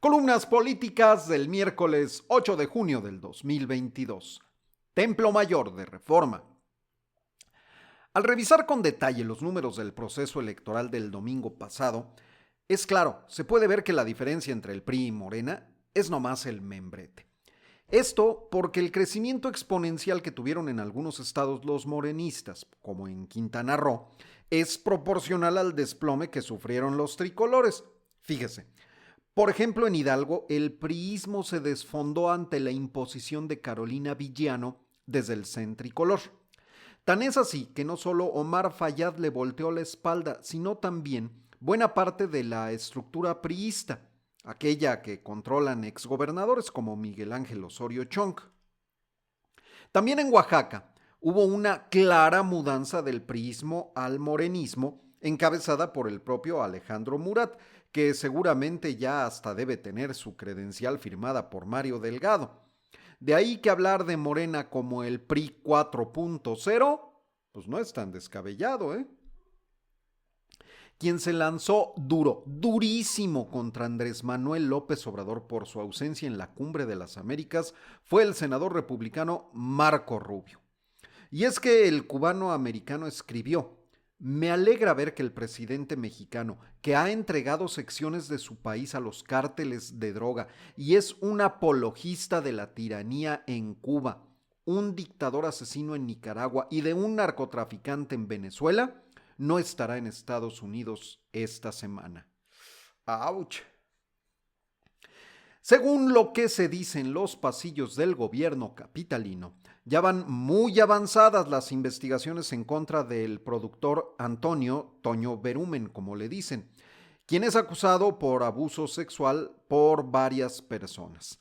Columnas políticas del miércoles 8 de junio del 2022. Templo Mayor de Reforma. Al revisar con detalle los números del proceso electoral del domingo pasado, es claro, se puede ver que la diferencia entre el PRI y Morena es nomás el membrete. Esto porque el crecimiento exponencial que tuvieron en algunos estados los morenistas, como en Quintana Roo, es proporcional al desplome que sufrieron los tricolores. Fíjese, por ejemplo, en Hidalgo, el priismo se desfondó ante la imposición de Carolina Villano desde el centricolor. Tan es así que no solo Omar Fayad le volteó la espalda, sino también buena parte de la estructura priista, aquella que controlan exgobernadores como Miguel Ángel Osorio Chong. También en Oaxaca hubo una clara mudanza del priismo al morenismo, encabezada por el propio Alejandro Murat, que seguramente ya hasta debe tener su credencial firmada por Mario Delgado. De ahí que hablar de Morena como el PRI 4.0, pues no es tan descabellado, ¿eh? Quien se lanzó durísimo contra Andrés Manuel López Obrador por su ausencia en la Cumbre de las Américas fue el senador republicano Marco Rubio. Y es que el cubano americano escribió: me alegra ver que el presidente mexicano, que ha entregado secciones de su país a los cárteles de droga y es un apologista de la tiranía en Cuba, un dictador asesino en Nicaragua y de un narcotraficante en Venezuela, no estará en Estados Unidos esta semana. ¡Auch! Según lo que se dice en los pasillos del gobierno capitalino, ya van muy avanzadas las investigaciones en contra del productor Antonio Toño Berumen, como le dicen, quien es acusado por abuso sexual por varias personas.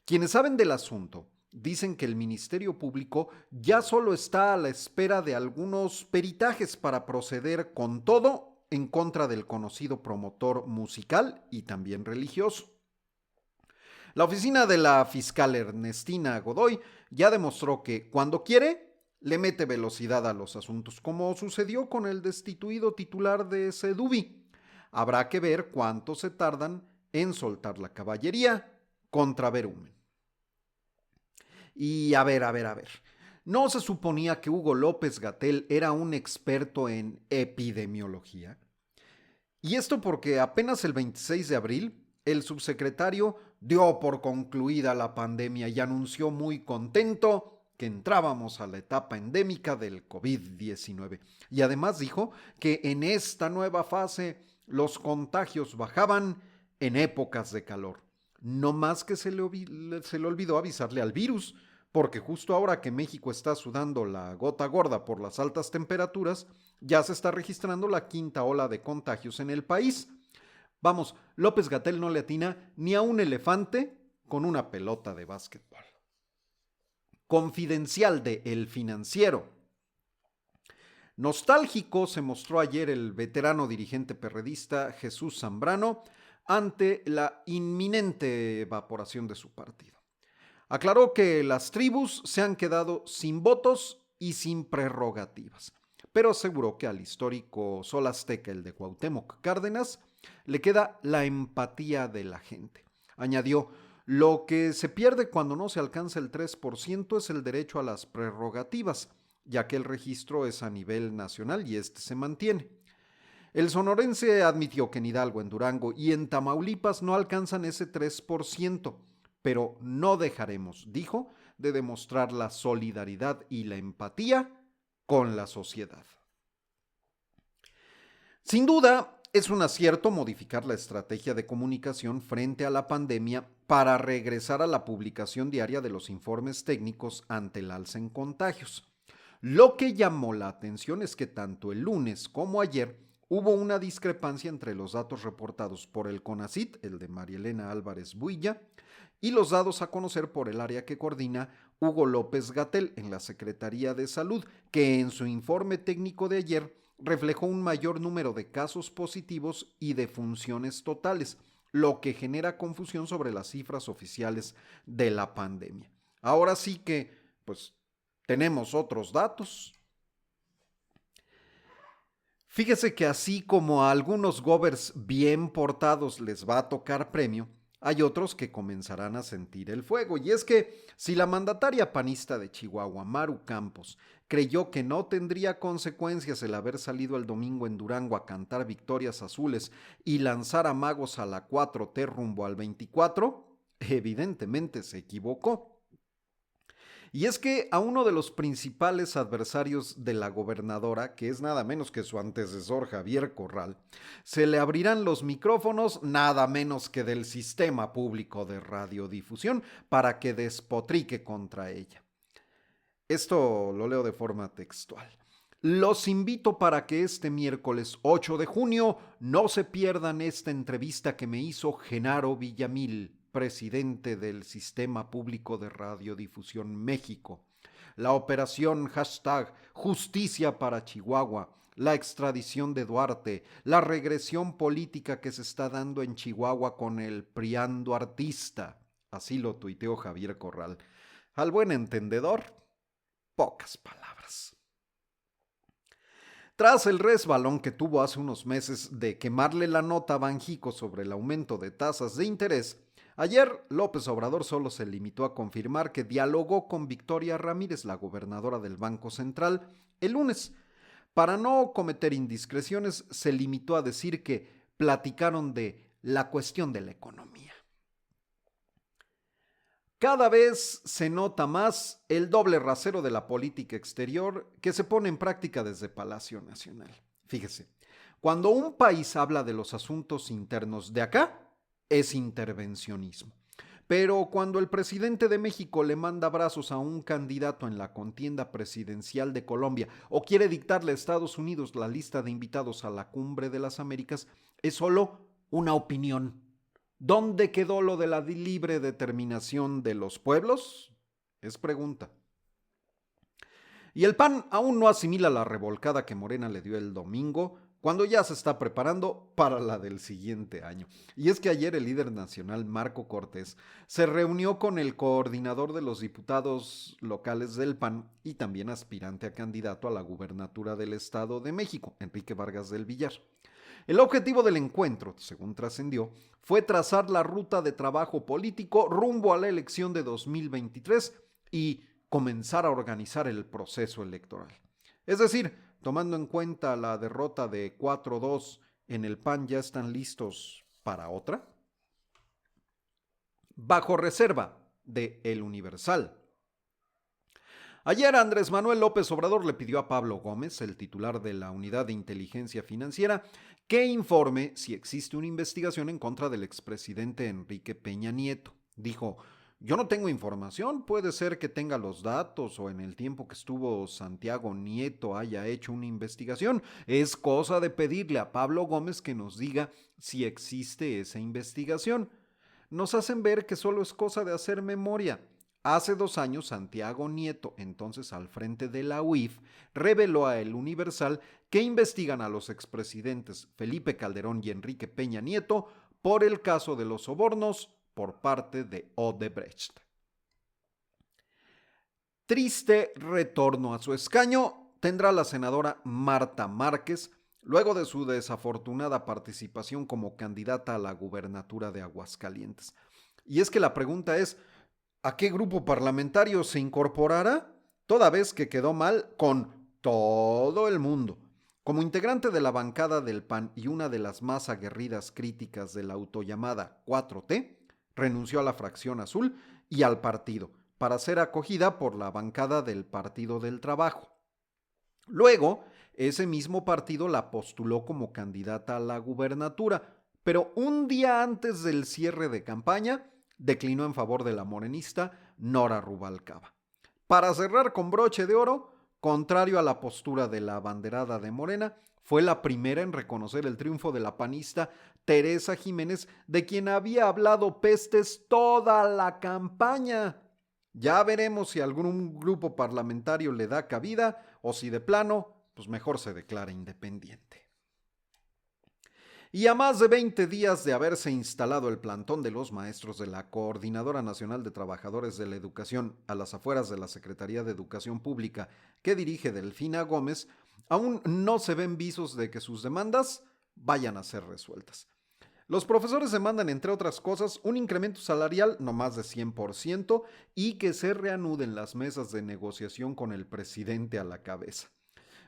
Quienes saben del asunto dicen que el Ministerio Público ya solo está a la espera de algunos peritajes para proceder con todo en contra del conocido promotor musical y también religioso. La oficina de la fiscal Ernestina Godoy ya demostró que cuando quiere, le mete velocidad a los asuntos, como sucedió con el destituido titular de Sedubi. Habrá que ver cuánto se tardan en soltar la caballería contra Berumen. Y a ver. ¿No se suponía que Hugo López Gatell era un experto en epidemiología? Y esto porque apenas el 26 de abril, el subsecretario dio por concluida la pandemia y anunció muy contento que entrábamos a la etapa endémica del COVID-19. Y además dijo que en esta nueva fase los contagios bajaban en épocas de calor. No más que se le olvidó avisarle al virus, porque justo ahora que México está sudando la gota gorda por las altas temperaturas, ya se está registrando la quinta ola de contagios en el país. Vamos, López Gatell no le atina ni a un elefante con una pelota de básquetbol. Confidencial de El Financiero. Nostálgico se mostró ayer el veterano dirigente perredista Jesús Zambrano ante la inminente evaporación de su partido. Aclaró que las tribus se han quedado sin votos y sin prerrogativas, pero aseguró que al histórico Sol Azteca, el de Cuauhtémoc Cárdenas, le queda la empatía de la gente. Añadió: lo que se pierde cuando no se alcanza el 3% es el derecho a las prerrogativas, ya que el registro es a nivel nacional y este se mantiene. El sonorense admitió que en Hidalgo, en Durango y en Tamaulipas no alcanzan ese 3%, pero no dejaremos, dijo, de demostrar la solidaridad y la empatía con la sociedad. Sin duda, es un acierto modificar la estrategia de comunicación frente a la pandemia para regresar a la publicación diaria de los informes técnicos ante el alza en contagios. Lo que llamó la atención es que tanto el lunes como ayer hubo una discrepancia entre los datos reportados por el CONACYT, el de María Elena Álvarez Builla, y los dados a conocer por el área que coordina Hugo López Gatell en la Secretaría de Salud, que en su informe técnico de ayer reflejó un mayor número de casos positivos y defunciones totales, lo que genera confusión sobre las cifras oficiales de la pandemia. Ahora sí que, pues, tenemos otros datos. Fíjese que así como a algunos govers bien portados les va a tocar premio, Hay otros que comenzarán a sentir el fuego. Y es que si la mandataria panista de Chihuahua, Maru Campos, creyó que no tendría consecuencias el haber salido el domingo en Durango a cantar victorias azules y lanzar a magos a la 4T rumbo al 24, evidentemente se equivocó. Y es que a uno de los principales adversarios de la gobernadora, que es nada menos que su antecesor Javier Corral, se le abrirán los micrófonos nada menos que del sistema público de radiodifusión para que despotrique contra ella. Esto lo leo de forma textual. Los invito para que este miércoles 8 de junio no se pierdan esta entrevista que me hizo Genaro Villamil, presidente del Sistema Público de Radiodifusión México. La operación #Justicia para Chihuahua, la extradición de Duarte, la regresión política que se está dando en Chihuahua con el PRIAN duartista. Así lo tuiteó Javier Corral. Al buen entendedor, pocas palabras. Tras el resbalón que tuvo hace unos meses de quemarle la nota a Banjico sobre el aumento de tasas de interés, ayer López Obrador solo se limitó a confirmar que dialogó con Victoria Ramírez, la gobernadora del Banco Central, el lunes. Para no cometer indiscreciones, se limitó a decir que platicaron de la cuestión de la economía. Cada vez se nota más el doble rasero de la política exterior que se pone en práctica desde Palacio Nacional. Fíjese, cuando un país habla de los asuntos internos de acá, es intervencionismo. Pero cuando el presidente de México le manda abrazos a un candidato en la contienda presidencial de Colombia o quiere dictarle a Estados Unidos la lista de invitados a la Cumbre de las Américas, es solo una opinión. ¿Dónde quedó lo de la libre determinación de los pueblos? Es pregunta. Y el PAN aún no asimila la revolcada que Morena le dio el domingo, cuando ya se está preparando para la del siguiente año. Y es que ayer el líder nacional, Marco Cortés, se reunió con el coordinador de los diputados locales del PAN y también aspirante a candidato a la gubernatura del Estado de México, Enrique Vargas del Villar. El objetivo del encuentro, según trascendió, fue trazar la ruta de trabajo político rumbo a la elección de 2023 y comenzar a organizar el proceso electoral. Es decir, tomando en cuenta la derrota de 4-2 en el PAN, ¿ya están listos para otra? Bajo reserva de El Universal. Ayer Andrés Manuel López Obrador le pidió a Pablo Gómez, el titular de la Unidad de Inteligencia Financiera, que informe si existe una investigación en contra del expresidente Enrique Peña Nieto. Dijo, yo no tengo información, puede ser que tenga los datos o en el tiempo que estuvo Santiago Nieto haya hecho una investigación. Es cosa de pedirle a Pablo Gómez que nos diga si existe esa investigación. Nos hacen ver que solo es cosa de hacer memoria. Hace 2 años, Santiago Nieto, entonces al frente de la UIF, reveló a El Universal que investigan a los expresidentes Felipe Calderón y Enrique Peña Nieto por el caso de los sobornos por parte de Odebrecht. Triste retorno a su escaño tendrá la senadora Marta Márquez luego de su desafortunada participación como candidata a la gubernatura de Aguascalientes. Y es que la pregunta es, ¿a qué grupo parlamentario se incorporará? Toda vez que quedó mal con todo el mundo. Como integrante de la bancada del PAN y una de las más aguerridas críticas de la autollamada 4T, renunció a la fracción azul y al partido, para ser acogida por la bancada del Partido del Trabajo. Luego, ese mismo partido la postuló como candidata a la gubernatura, pero un día antes del cierre de campaña, declinó en favor de la morenista Nora Rubalcaba. Para cerrar con broche de oro, contrario a la postura de la abanderada de Morena, fue la primera en reconocer el triunfo de la panista Teresa Jiménez, de quien había hablado pestes toda la campaña. Ya veremos si algún grupo parlamentario le da cabida o si de plano, pues mejor se declara independiente. Y a más de 20 días de haberse instalado el plantón de los maestros de la Coordinadora Nacional de Trabajadores de la Educación a las afueras de la Secretaría de Educación Pública que dirige Delfina Gómez, aún no se ven visos de que sus demandas vayan a ser resueltas. Los profesores demandan, entre otras cosas, un incremento salarial no más de 100% y que se reanuden las mesas de negociación con el presidente a la cabeza.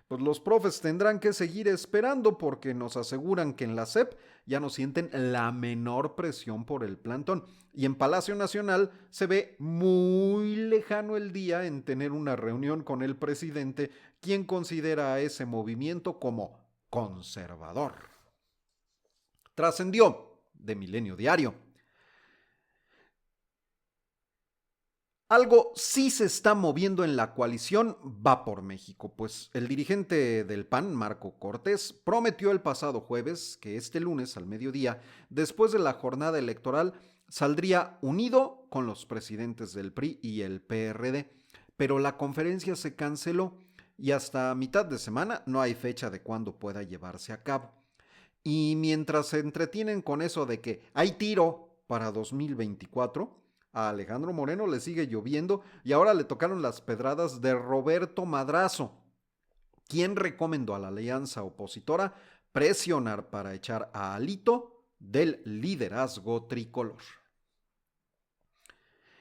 Pues los profes tendrán que seguir esperando porque nos aseguran que en la SEP ya no sienten la menor presión por el plantón. Y en Palacio Nacional se ve muy lejano el día en tener una reunión con el presidente, quien considera a ese movimiento como conservador. Trascendió de Milenio Diario. Algo sí se está moviendo en la coalición Va por México, pues el dirigente del PAN, Marco Cortés, prometió el pasado jueves que este lunes al mediodía, después de la jornada electoral, saldría unido con los presidentes del PRI y el PRD, pero la conferencia se canceló y hasta mitad de semana no hay fecha de cuándo pueda llevarse a cabo. Y mientras se entretienen con eso de que hay tiro para 2024, a Alejandro Moreno le sigue lloviendo y ahora le tocaron las pedradas de Roberto Madrazo, quien recomendó a la alianza opositora presionar para echar a Alito del liderazgo tricolor.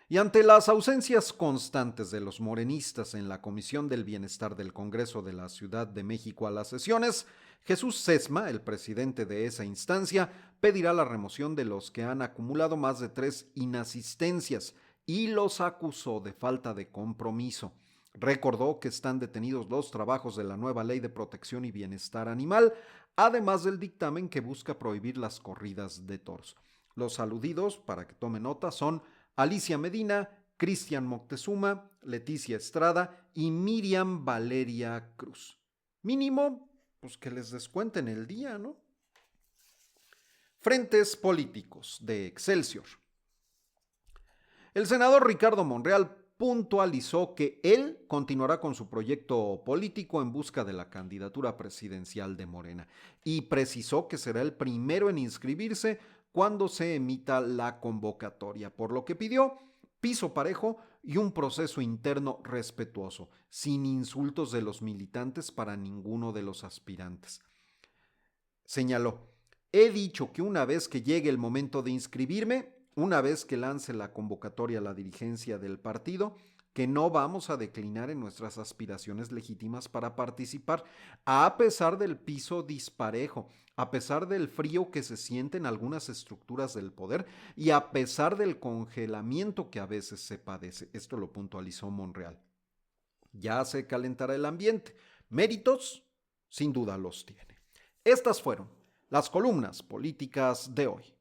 Y ante las ausencias constantes de los morenistas en la Comisión del Bienestar del Congreso de la Ciudad de México a las sesiones, Jesús Sesma, el presidente de esa instancia, pedirá la remoción de los que han acumulado más de 3 inasistencias y los acusó de falta de compromiso. Recordó que están detenidos los trabajos de la nueva Ley de Protección y Bienestar Animal, además del dictamen que busca prohibir las corridas de toros. Los aludidos, para que tome nota, son Alicia Medina, Cristian Moctezuma, Leticia Estrada y Miriam Valeria Cruz. Mínimo, pues que les descuenten el día, ¿no? Frentes políticos de Excelsior. El senador Ricardo Monreal puntualizó que él continuará con su proyecto político en busca de la candidatura presidencial de Morena y precisó que será el primero en inscribirse cuando se emita la convocatoria, por lo que pidió piso parejo y un proceso interno respetuoso, sin insultos de los militantes para ninguno de los aspirantes. Señaló, he dicho que una vez que llegue el momento de inscribirme, una vez que lance la convocatoria a la dirigencia del partido, que no vamos a declinar en nuestras aspiraciones legítimas para participar, a pesar del piso disparejo, a pesar del frío que se siente en algunas estructuras del poder y a pesar del congelamiento que a veces se padece. Esto lo puntualizó Monreal. Ya se calentará el ambiente. Méritos, sin duda los tiene. Estas fueron las columnas políticas de hoy.